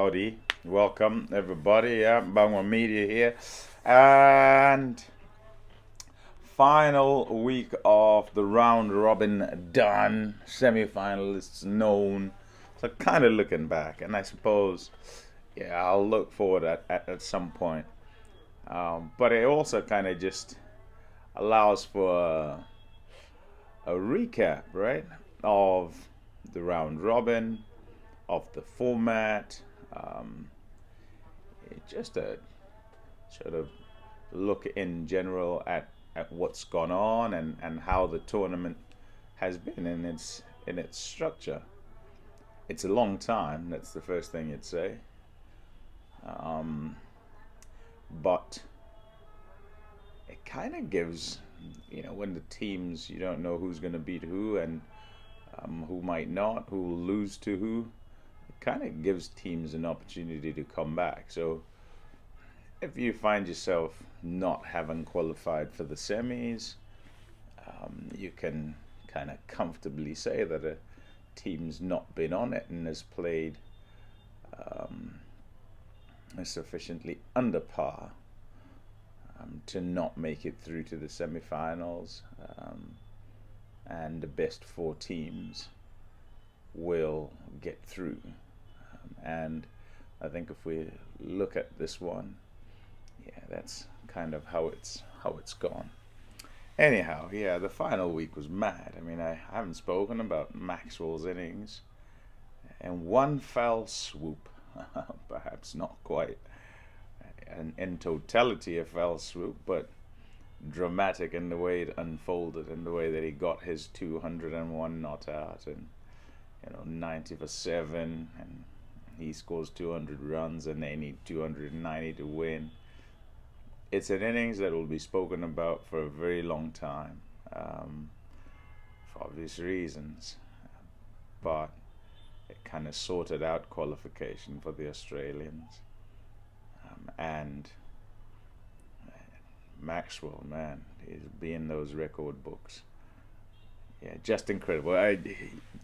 Howdy, welcome everybody. Yeah, Mbangwa Media here, and final week of the round robin done. Semi-finalists known. So kind of looking back, and I suppose, yeah, I'll look forward at some point. But it also kind of just allows for a recap, right, of the round robin, of the format, um, just a sort of look in general at what's gone on and how the tournament has been in its structure. It's a long time. That's the first thing you'd say. Um, but it kind of gives, when the teams, you don't know who's going to beat who and who might not, who will lose to who. It kind of gives teams an opportunity to come back. So if you find yourself not having qualified for the semis, you can kind of comfortably say that a team's not been on it and has played um, sufficiently under par to not make it through to the semi-finals, and the best four teams will get through. And I think if we look at this one, yeah, that's kind of how it's gone. Anyhow, yeah, the final week was mad. I mean, I haven't spoken about Maxwell's innings, and one fell swoop, perhaps not quite in totality a fell swoop, but dramatic in the way it unfolded, in the way that he got his 201 not out, and 90 for 7, and he scores 200 runs, and they need 290 to win. It's an innings that will be spoken about for a very long time, for obvious reasons, but it kind of sorted out qualification for the Australians. And Maxwell, man, he's being those record books. Yeah, just incredible.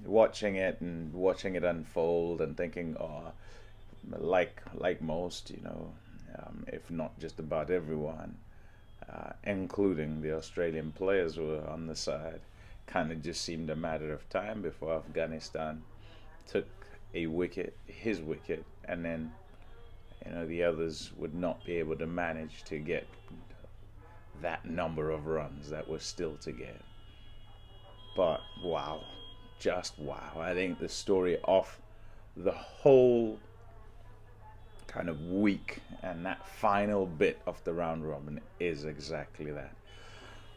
Watching it unfold and thinking, oh, like most, if not just about everyone, including the Australian players who were on the side, kind of just seemed a matter of time before Afghanistan took his wicket, and then the others would not be able to manage to get that number of runs that was still to get. But wow, just wow. I think the story of the whole kind of week and that final bit of the round robin is exactly that.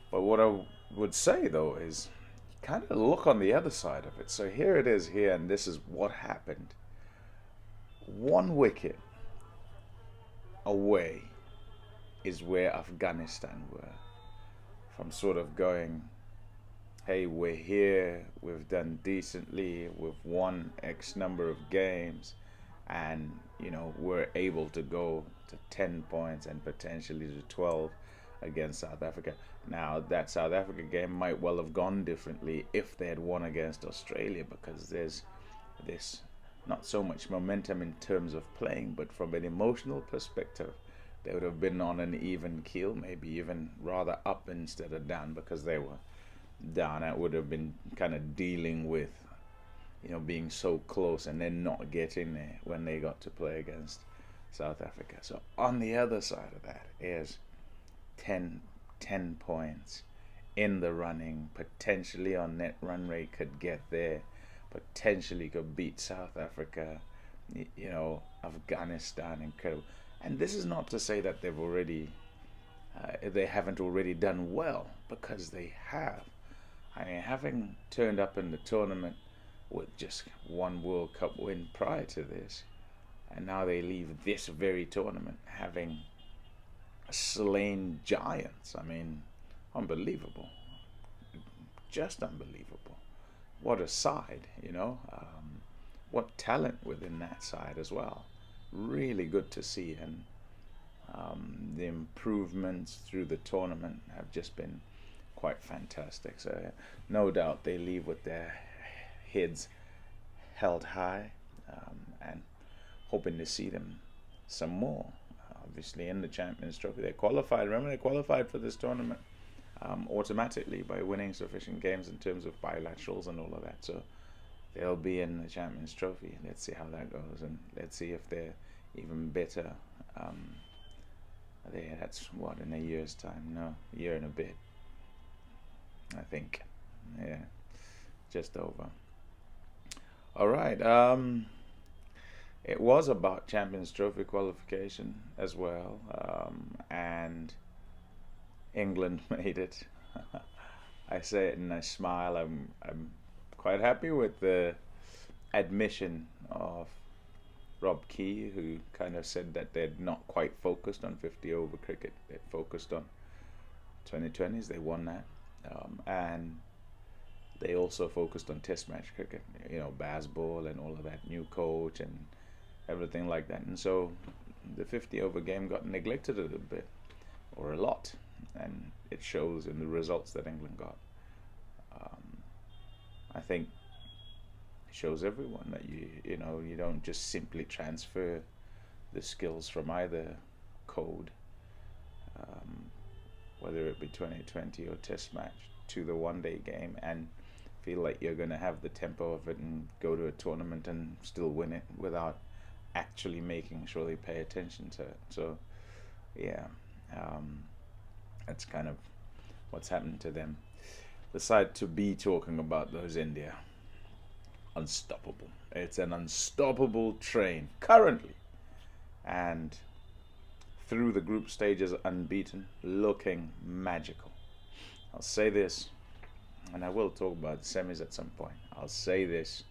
But what I would say though is kind of look on the other side of it. So here it is here, and this is what happened. One wicket away is where Afghanistan were from sort of going, hey, we're here, we've done decently, we've won X number of games, and we're able to go to 10 points and potentially to 12 against South Africa. Now that South Africa game might well have gone differently if they had won against Australia, because there's this not so much momentum in terms of playing, but from an emotional perspective, they would have been on an even keel, maybe even rather up instead of down, because they were down. It would have been kind of dealing with, being so close and then not getting there when they got to play against South Africa. So on the other side of that is 10 points in the running, potentially on net run rate could get there, potentially could beat South Africa, Afghanistan, incredible. And this is not to say that they haven't already done well, because they have. I mean, having turned up in the tournament with just one World Cup win prior to this, and now they leave this very tournament having slain giants. I mean, unbelievable. Just unbelievable. What a side, what talent within that side as well. Really good to see, and the improvements through the tournament have just been quite fantastic. So no doubt they leave with their heads held high, and hoping to see them some more. Obviously, in the Champions Trophy, they qualified. Remember, they qualified for this tournament automatically by winning sufficient games in terms of bilaterals and all of that. So they'll be in the Champions Trophy. Let's see how that goes, and let's see if they're even better. That's what, in a year's time? No, a year and a bit, I think. Yeah, just over. All right. It was about Champions Trophy qualification as well, and England made it. I say it and I smile. I'm quite happy with the admission of Rob Key, who kind of said that they'd not quite focused on 50 over cricket. They focused on 2020s. They won that, and they also focused on Test match cricket. You know, baseball and all of that, new coach and everything like that. And so the 50 over game got neglected a little bit, or a lot, and it shows in the results that England got. I think it shows everyone that you don't just simply transfer the skills from either code, whether it be 2020 or Test match, to the one-day game and feel like you're going to have the tempo of it and go to a tournament and still win it without actually making sure they pay attention to it. So yeah, that's kind of what's happened to them. Decide to be talking about those India. Unstoppable. It's an unstoppable train currently, and through the group stages unbeaten, looking magical. I'll say this, and I will talk about the semis at some point. I'll say this,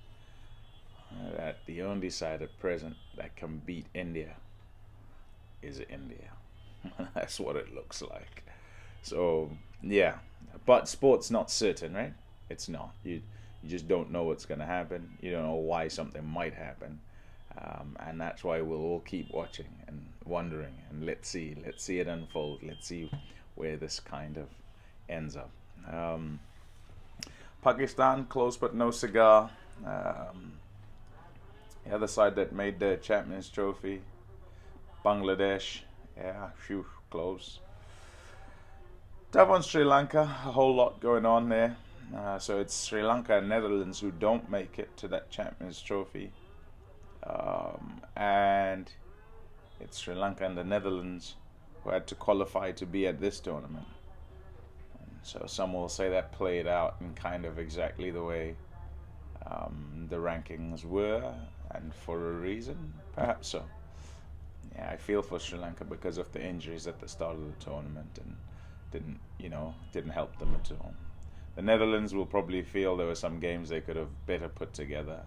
that the only side at present that can beat India is India. That's what it looks like. So yeah, but sport's not certain, right? It's not. You just don't know what's going to happen. You don't know why something might happen, and that's why we'll all keep watching and wondering, and let's see it unfold. Let's see where this kind of ends up. Pakistan, close but no cigar. The other side that made the Champions Trophy, Bangladesh, close. Tough on Sri Lanka, a whole lot going on there. So it's Sri Lanka and Netherlands who don't make it to that Champions Trophy. And it's Sri Lanka and the Netherlands who had to qualify to be at this tournament. And so some will say that played out in kind of exactly the way the rankings were, and for a reason, perhaps so. Yeah, I feel for Sri Lanka because of the injuries at the start of the tournament, and didn't help them at all. The Netherlands will probably feel there were some games they could have better put together,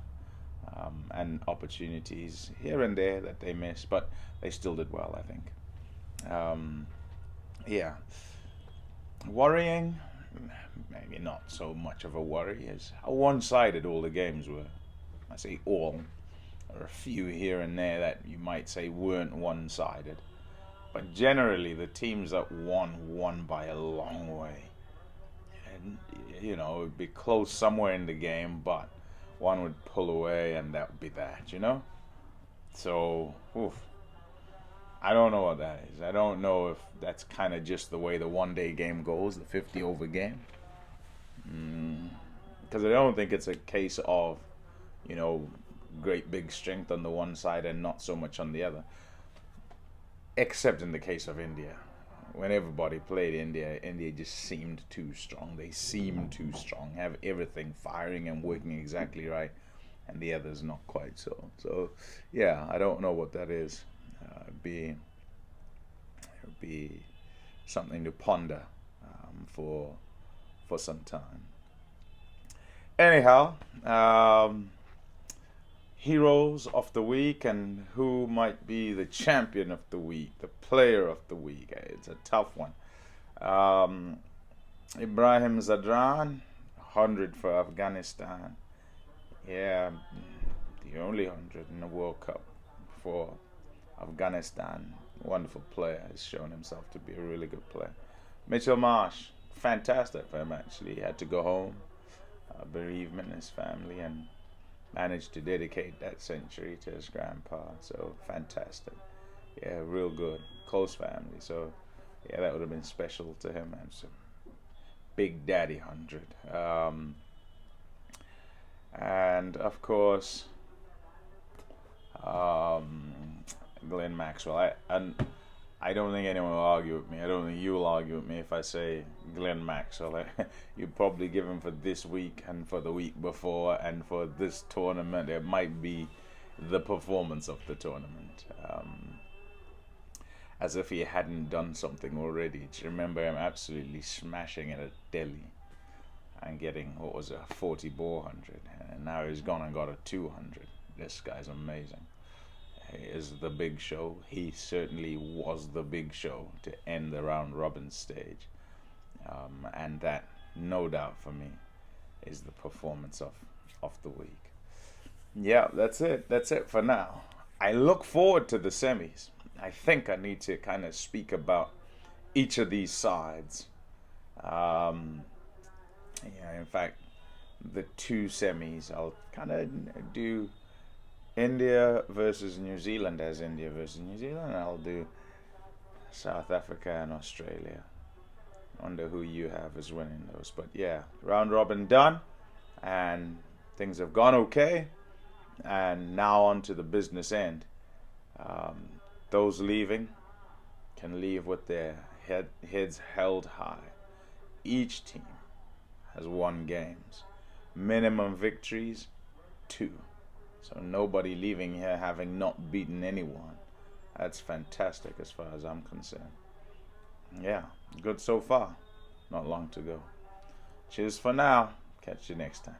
and opportunities here and there that they missed, but they still did well, I think. Worrying, maybe not so much of a worry, as how one-sided all the games were. I say all. There are a few here and there that you might say weren't one-sided, but generally the teams that won by a long way. And it would be close somewhere in the game, but one would pull away and that would be that, So, I don't know what that is. I don't know if that's kind of just the way the one-day game goes, the 50 over game. Because I don't think it's a case of, great big strength on the one side and not so much on the other. Except in the case of India. When everybody played India just seemed too strong. They seemed too strong, have everything firing and working exactly right, and the others not quite so. So, yeah, I don't know what that is. It'd be something to ponder for some time. Anyhow, heroes of the week and who might be the champion of the week, the player of the week. It's a tough one. Ibrahim Zadran, 100 for Afghanistan. Yeah, the only 100 in the World Cup for Afghanistan. Wonderful player. Has shown himself to be a really good player. Mitchell Marsh, fantastic for him actually. He had to go home, bereavement in his family, and managed to dedicate that century to his grandpa. So fantastic. Yeah, real good. Close family. So yeah, that would have been special to him. And so Big Daddy 100. And of course, Glenn Maxwell. I don't think anyone will argue with me. I don't think you will argue with me if I say Glenn Maxwell. You probably give him for this week and for the week before and for this tournament. It might be the performance of the tournament. As if he hadn't done something already. Do you remember him absolutely smashing it at Delhi and getting, what was it, a 40 ball 100? And now he's gone and got a 200. This guy's amazing. He is the big show. He certainly was the big show to end the round robin stage. And that, no doubt for me, is the performance of the week. Yeah, that's it. That's it for now. I look forward to the semis. I think I need to kind of speak about each of these sides. Yeah, in fact, the two semis, I'll kind of do India versus New Zealand as India versus New Zealand. I'll do South Africa and Australia. Wonder who you have as winning those. But yeah, round robin done, and things have gone okay. And now on to the business end. Those leaving can leave with their heads held high. Each team has won games. Minimum victories, 2. So nobody leaving here having not beaten anyone. That's fantastic as far as I'm concerned. Yeah, good so far. Not long to go. Cheers for now. Catch you next time.